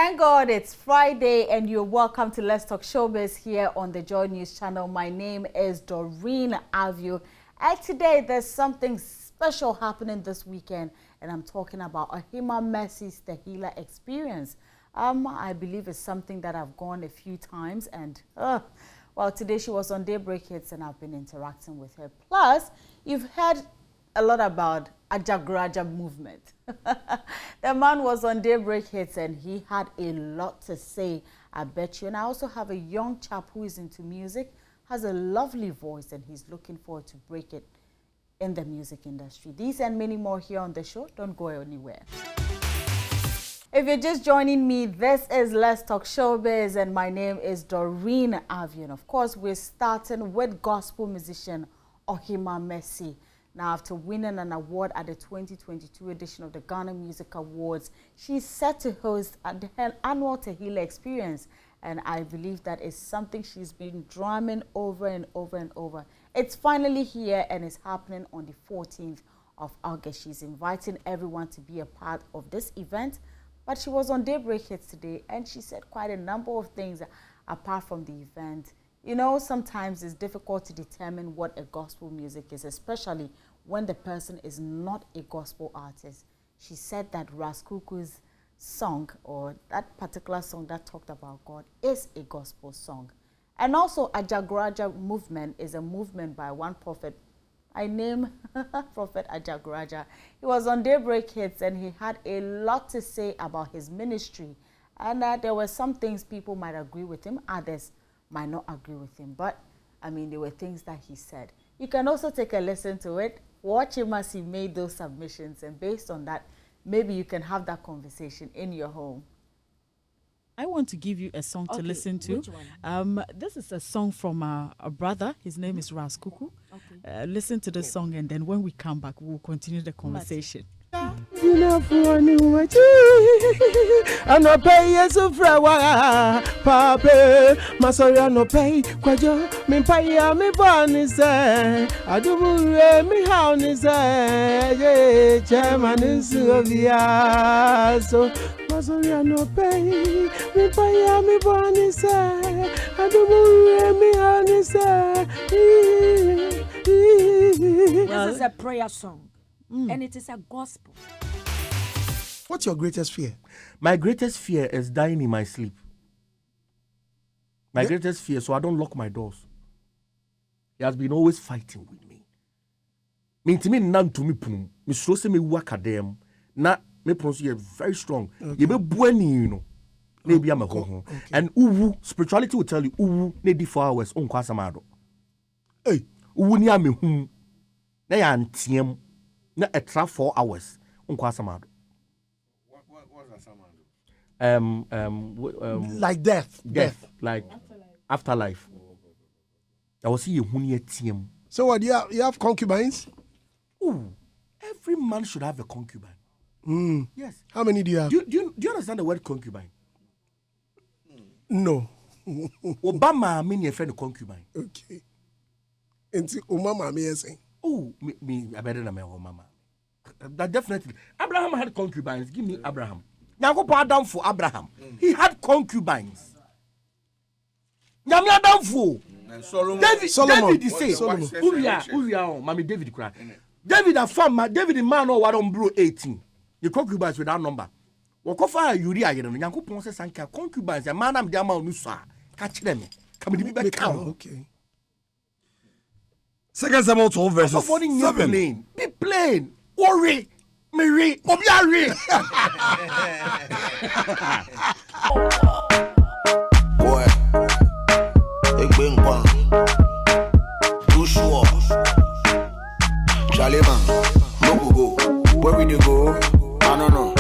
Thank God it's Friday and you're welcome to Let's Talk Showbiz here on the JoyNews channel. My name is Doreen Avio and today there's something special happening this weekend and I'm talking about Ohima Messi's The Healer experience. I believe it's something that I've gone a few times and well, today she was on Daybreak Hits and I've been interacting with her. Plus, you've heard a lot about Ajagraja movement. The man was on Daybreak Hits and he had a lot to say, I bet you. And I also have a young chap who is into music, has a lovely voice, and he's looking forward to break it in the music industry. These and many more here on the show. Don't go anywhere. If you're just joining me, this is Let's Talk Showbiz and my name is Doreen Avio. And of course, we're starting with gospel musician Ohima Messi. Now, after winning an award at the 2022 edition of the Ghana Music Awards, she's set to host her annual The Healer experience. And I believe that is something she's been drumming over and over and over. It's finally here and it's happening on the 14th of August. She's inviting everyone to be a part of this event. But she was on Daybreak Hits today and she said quite a number of things apart from the event. You know, sometimes it's difficult to determine what a gospel music is, especially when the person is not a gospel artist. She said that Raskuku's song, or that particular song that talked about God, is a gospel song. And also, Ajagraja movement is a movement by one prophet. I name Prophet Ajagraja. He was on Daybreak Hits and he had a lot to say about his ministry. And there were some things people might agree with him, others might not agree with him. But, I mean, there were things that he said. You can also take a listen to it. Watch him as he made those submissions. And based on that, maybe you can have that conversation in your home. I want to give you a song to listen to. Which one? This is a song from a brother. His name is Raskuku. Okay. Listen to the song, and then when we come back, we'll continue the conversation. I no pay yes frawa papa masoya no pay kwajo me pay me boni say adumu me how ni say ye chairman so masoya no pay me pay me boni say adumu me how ni say. This is a prayer song. And it is a gospel. What's your greatest fear? My greatest fear is dying in my sleep. My greatest fear, so I don't lock my doors. He has been always fighting with me. Me to me nan to me pum. Me so say me work at them. Na me pronounce you very strong. You be bueni, you know. Maybe I'm a home. And uwu spirituality will tell you uwu ne di 4 hours on kwasamado. Hey, uwu ni ame hum. Na ya antiem. Na extra 4 hours on kwasamado. Like death. Like afterlife. I will see you huni etiem. So what, you have concubines? Ooh, every man should have a concubine. Yes. How many do you have? Do you understand the word concubine? No. Obama mean your friend a concubine. Okay. And Mama me saying. Oh, me I better than my mama. That definitely. Abraham had concubines. Give me Abraham. Now go down for Abraham. He had concubines. Now me down for David is saying, Uriah, Mommy David cry. David a farmer, David the man or what on bro 18. The concubines with that number. Wakofa Uriah, you know, Yankupon says and concubines, a man am Dama Nusa. Catch them. Come to be back count. Okay. Second Samuel 12 verses 7. Be plain. Worry. Mary. Obiari. Boy. Big bing bang. Too sure. Charlie man. No go. Where we dey go? I don't know.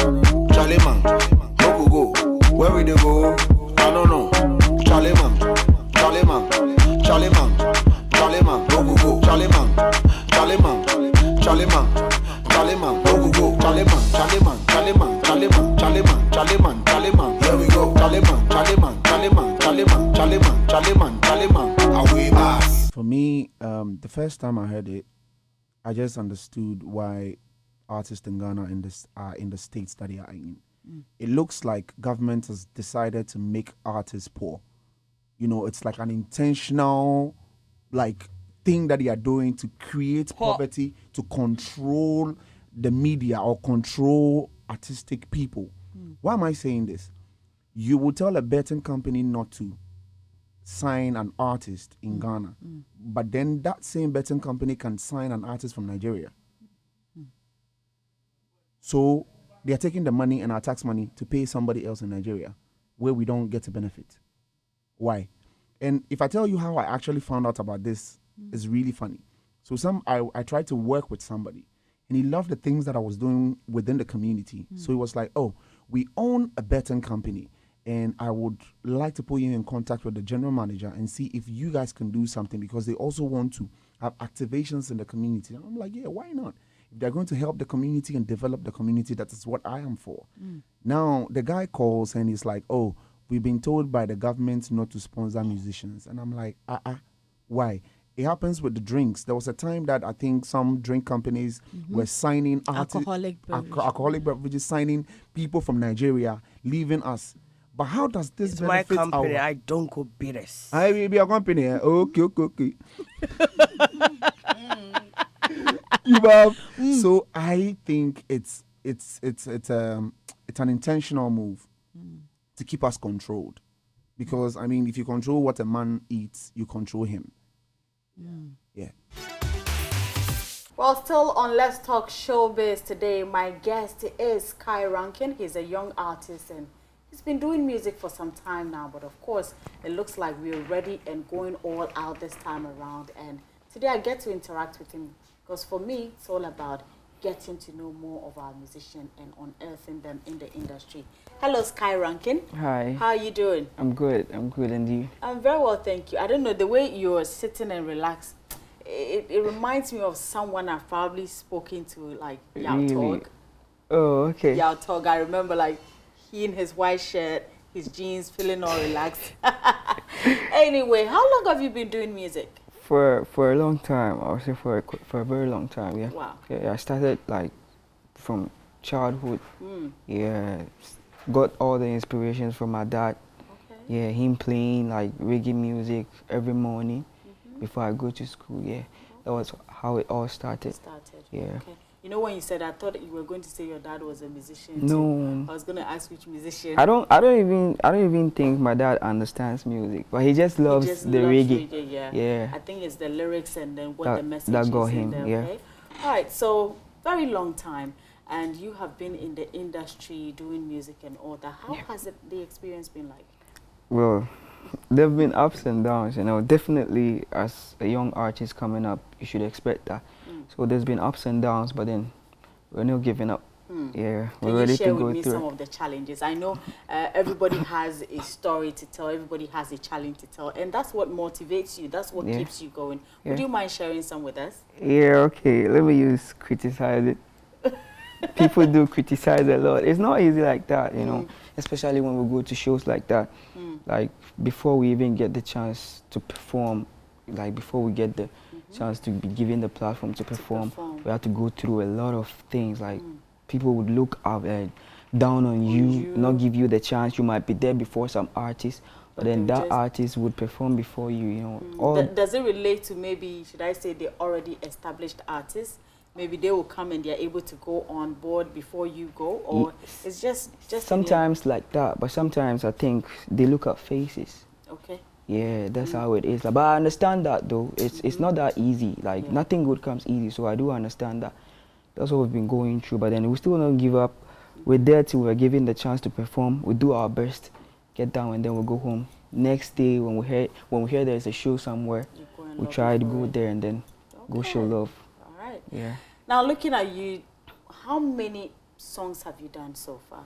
Charlie man. No go. Where we dey go? I don't know. Charlie man. Charlie man. Charlie man. Charlie man. No go. Charlie man. Charlie man. Charlie man. Charlie man. No go. Charlie man. Charlie man. Charlie man. Charlie man. Charlie man. Charlie man. Charlie man. Here we go. Charlie man. Charlie man. Charlie man. Charlie man. Charlie man. Charlie man. Charlie man. Away bass. For me, the first time I heard it, I just understood why artists in Ghana are in the states that they are in. it looks like government has decided to make artists poor. You know, it's like an intentional, like, thing that they are doing to create poverty, to control the media or control artistic people. Why am I saying this? You will tell a betting company not to sign an artist in Ghana, but then that same betting company can sign an artist from Nigeria. So they are taking the money and our tax money to pay somebody else in Nigeria where we don't get a benefit. Why? And if I tell you how I actually found out about this, it's really funny. So I tried to work with somebody and he loved the things that I was doing within the community. So he was like, oh, we own a betting company and I would like to put you in contact with the general manager and see if you guys can do something because they also want to have activations in the community. And I'm like, yeah, why not? If they're going to help the community and develop the community, that is what I am for. Now, the guy calls and he's like, oh, we've been told by the government not to sponsor musicians. And I'm like, why? It happens with the drinks. There was a time that I think some drink companies were signing Alcoholic beverages, signing people from Nigeria, leaving us. But how does this It's my benefit company. our... I don't go bitters. I will be a company. Okay. So I think it's an intentional move to keep us controlled, because I mean, if you control what a man eats, you control him. Yeah. Well, still on Let's Talk Showbiz today, my guest is Skyranking. He's a young artist and he's been doing music for some time now, but of course, it looks like we're ready and going all out this time around. And today I get to interact with him because for me, it's all about getting to know more of our musician and unearthing them in the industry. Hello, Skyranking. Hi. How are you doing? I'm good, and you? I'm very well, thank you. I don't know, the way you're sitting and relaxed, it reminds me of someone I've probably spoken to, like Yao Really? Tog. Oh, okay. Yao Tog, I remember like he in his white shirt, his jeans, feeling all relaxed. Anyway, how long have you been doing music? For a long time, I would say for a very long time, yeah. Wow. Yeah, I started like from childhood. Yeah, got all the inspirations from my dad. Okay. Yeah, him playing like reggae music every morning before I go to school. Yeah, that was how it all started. Yeah. Okay. You know when you said, I thought you were going to say your dad was a musician. No. Too. I was going to ask which musician. I don't even think my dad understands music, but he just loves the reggae. Yeah. I think it's the lyrics and then what the message that is got in him. there, Yeah. okay? All right, so very long time, and you have been in the industry doing music and all that. How has the experience been like? Well, there have been ups and downs, you know. Definitely, as a young artist coming up, you should expect that. So there's been ups and downs, but then we're not giving up. Yeah, we're ready to go through. Can you share with me some of the challenges? I know everybody has a story to tell, everybody has a challenge to tell, and that's what motivates you, that's what keeps you going. Would you mind sharing some with us? Yeah, okay, let me use criticize it. People do criticize a lot. It's not easy like that, you know, especially when we go to shows like that. Like, before we even get the chance to perform, like before we get the chance to be given the platform to perform, we have to go through a lot of things. Like, people would look up down on you, not give you the chance. You might be there before some artists, but then that artist would perform before you, you know. Does it relate to maybe, should I say, the already established artists? Maybe they will come and they're able to go on board before you go, or it's just sometimes like that, but sometimes I think they look at faces. Okay. Yeah, that's how it is. But I understand that though. It's not that easy. Like, nothing good comes easy, so I do understand that. That's what we've been going through, but then we still don't give up. We're there till we're given the chance to perform. We do our best, get down, and then we'll go home. Next day, when we hear there's a show somewhere, we try to go there and then go show love. All right. Yeah. Now, looking at you, how many songs have you done so far?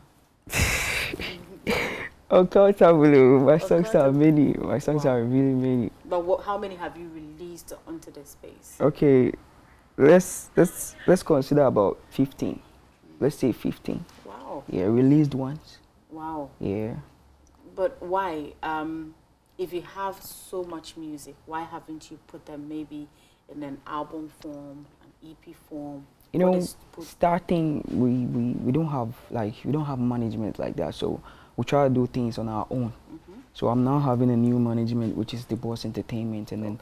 Uncountable. My songs are many. My songs are really many. But how many have you released onto the space? Okay, let's consider about 15. Let's say 15. Wow. Yeah, released ones. Wow. Yeah. But why? If you have so much music, why haven't you put them maybe in an album form, an EP form, You know, starting, we don't have management like that, so we try to do things on our own. So I'm now having a new management, which is the Boss Entertainment, and then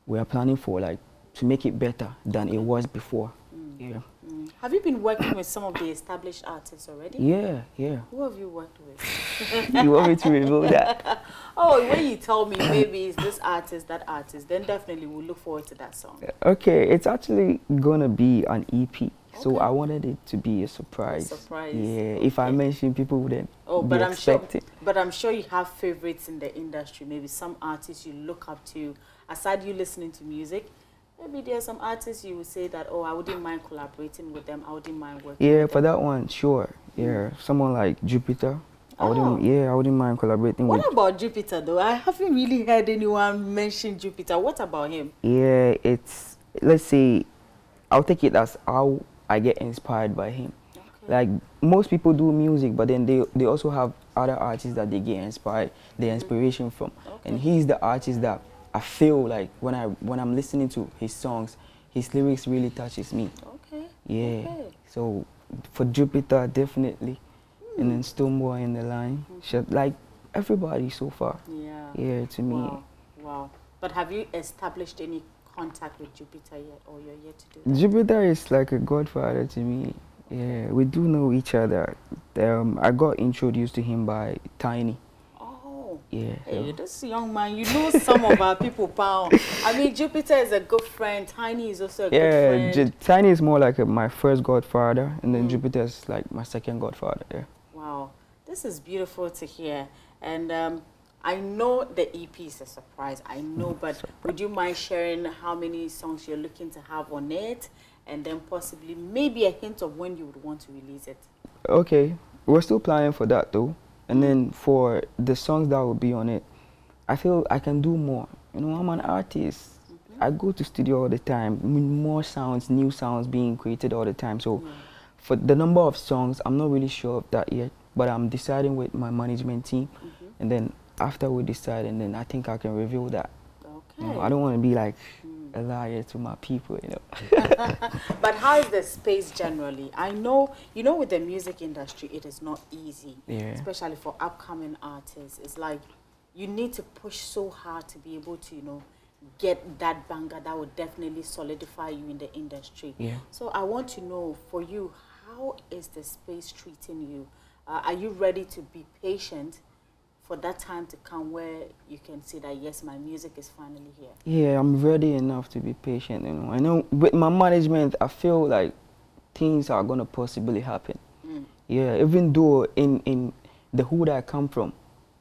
we are planning for to make it better than it was before. Yeah. Have you been working with some of the established artists already? Yeah. Who have you worked with? You want me to reveal that? Oh, when you tell me maybe it's this artist, that artist, then definitely we'll look forward to that song. Okay, it's actually gonna be an EP. So I wanted it to be a surprise. Yeah, if I mention, people wouldn't be expecting. But I'm sure you have favorites in the industry. Maybe some artists you look up to. Aside you listening to music, maybe there are some artists you would say that, oh, I wouldn't mind collaborating with them. I wouldn't mind working with them. For that one, sure. Yeah, someone like Jupiter. I wouldn't mind collaborating with. What about Jupiter though? I haven't really heard anyone mention Jupiter. What about him? Yeah, let's say, I'll take it as how I get inspired by him. Like most people do music, but then they also have other artists that they get inspired, their inspiration from. And he's the artist that I feel like when I'm listening to his songs, his lyrics really touches me. So for Jupiter, definitely. And then Stoneboy in the line. Like everybody so far. Yeah, to me. Wow. But have you established any contact with Jupiter yet, or you're yet to do that? Jupiter is like a godfather to me. Yeah, we do know each other. I got introduced to him by Tiny. Oh. Yeah. Hey, this young man, you know some of our people, pal. I mean, Jupiter is a good friend. Tiny is also a good friend. Tiny is more like my first godfather, and then Jupiter is like my second godfather. Yeah. Wow, this is beautiful to hear. And I know the EP is a surprise, I know, but would you mind sharing how many songs you're looking to have on it, and then possibly maybe a hint of when you would want to release it? Okay, we're still planning for that though. And then for the songs that will be on it, I feel I can do more. You know, I'm an artist. I go to studio all the time, more sounds, new sounds being created all the time. So for the number of songs, I'm not really sure of that yet, but I'm deciding with my management team, and then after we decide, and then I think I can reveal that. You know, I don't want to be like a liar to my people, you know. But how is the space generally? I know, you know, with the music industry, it is not easy, especially for upcoming artists. It's like you need to push so hard to be able to, you know, get that banger that would definitely solidify you in the industry. So I want to know, for you, how is the space treating you? Are you ready to be patient for that time to come where you can say that, yes, my music is finally here? Yeah, I'm ready enough to be patient. You know, I know with my management, I feel like things are gonna possibly happen. Yeah, even though in the hood I come from,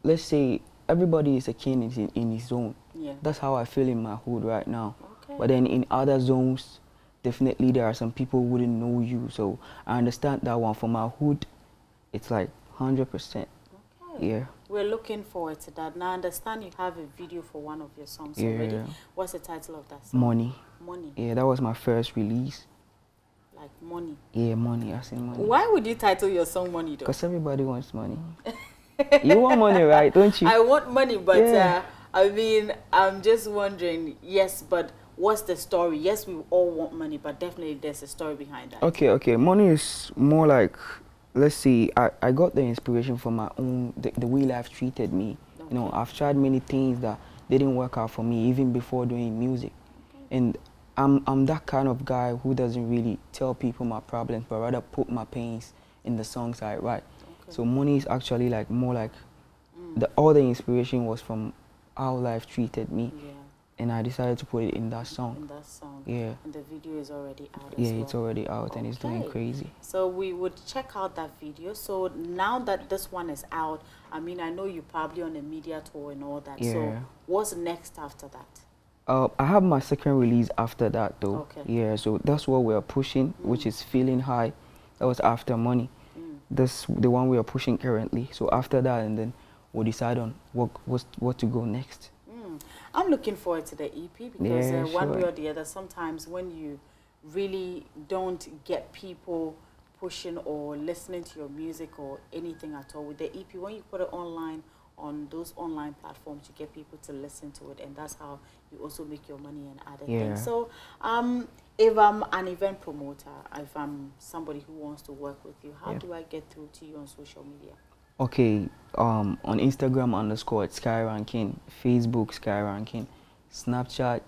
let's say everybody is a king in his zone. That's how I feel in my hood right now. But then in other zones, definitely there are some people who wouldn't know you. So I understand that one. For my hood, it's like 100%. Yeah. We're looking forward to that. Now I understand you have a video for one of your songs already. What's the title of that song? Money. Money. Yeah, that was my first release. Like money. Yeah, money. I say money. Why would you title your song Money though? Because everybody wants money. You want money, right? Don't you? I want money, but I mean, I'm just wondering, yes, but what's the story? Yes, we all want money, but definitely there's a story behind that. Okay. Money is more like, let's see, I got the inspiration from my own, the way life treated me. You know, I've tried many things that didn't work out for me even before doing music. And I'm that kind of guy who doesn't really tell people my problems, but rather put my pains in the songs I write. So money is actually like more like, all the inspiration was from how life treated me. And I decided to put it in that song. Yeah. And the video is already out as well. It's already out and it's doing crazy. So we would check out that video. So now that this one is out, I mean, I know you're probably on a media tour and all that. So what's next after that? I have my second release after that though. Yeah, so that's what we're pushing, which is Feeling High. That was after Money. That's the one we are pushing currently. So after that, and then we'll decide on what to go next. I'm looking forward to the EP because one way or the other, sometimes when you really don't get people pushing or listening to your music or anything at all with the EP, when you put it online on those online platforms, you get people to listen to it, and that's how you also make your money and other Yeah. things. So if I'm an event promoter, if I'm somebody who wants to work with you, how Yeah. do I get through to you on social media? Okay, on Instagram _ Skyranking, Facebook Skyranking, Snapchat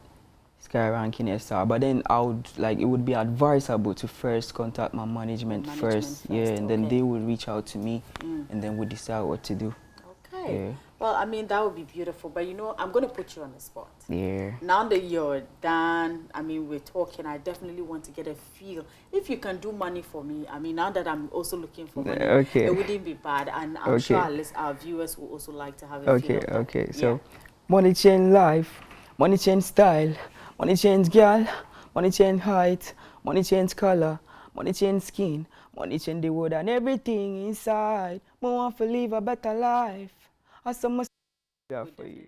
Skyranking SR. But then it would be advisable to first contact my management first, yeah, and then they will reach out to me, and then we decide what to do. Okay. Yeah. Well, I mean, that would be beautiful, but you know, I'm going to put you on the spot. Yeah. Now that you're done, I mean, we're talking, I definitely want to get a feel. If you can do money for me, I mean, now that I'm also looking for money, okay, it wouldn't be bad. And I'm sure our viewers will also like to have a feel of that. Okay. So, money change life, money change style, money change girl, money change height, money change color, money change skin, money change the world and everything inside. We want to live a better life. I so much for you.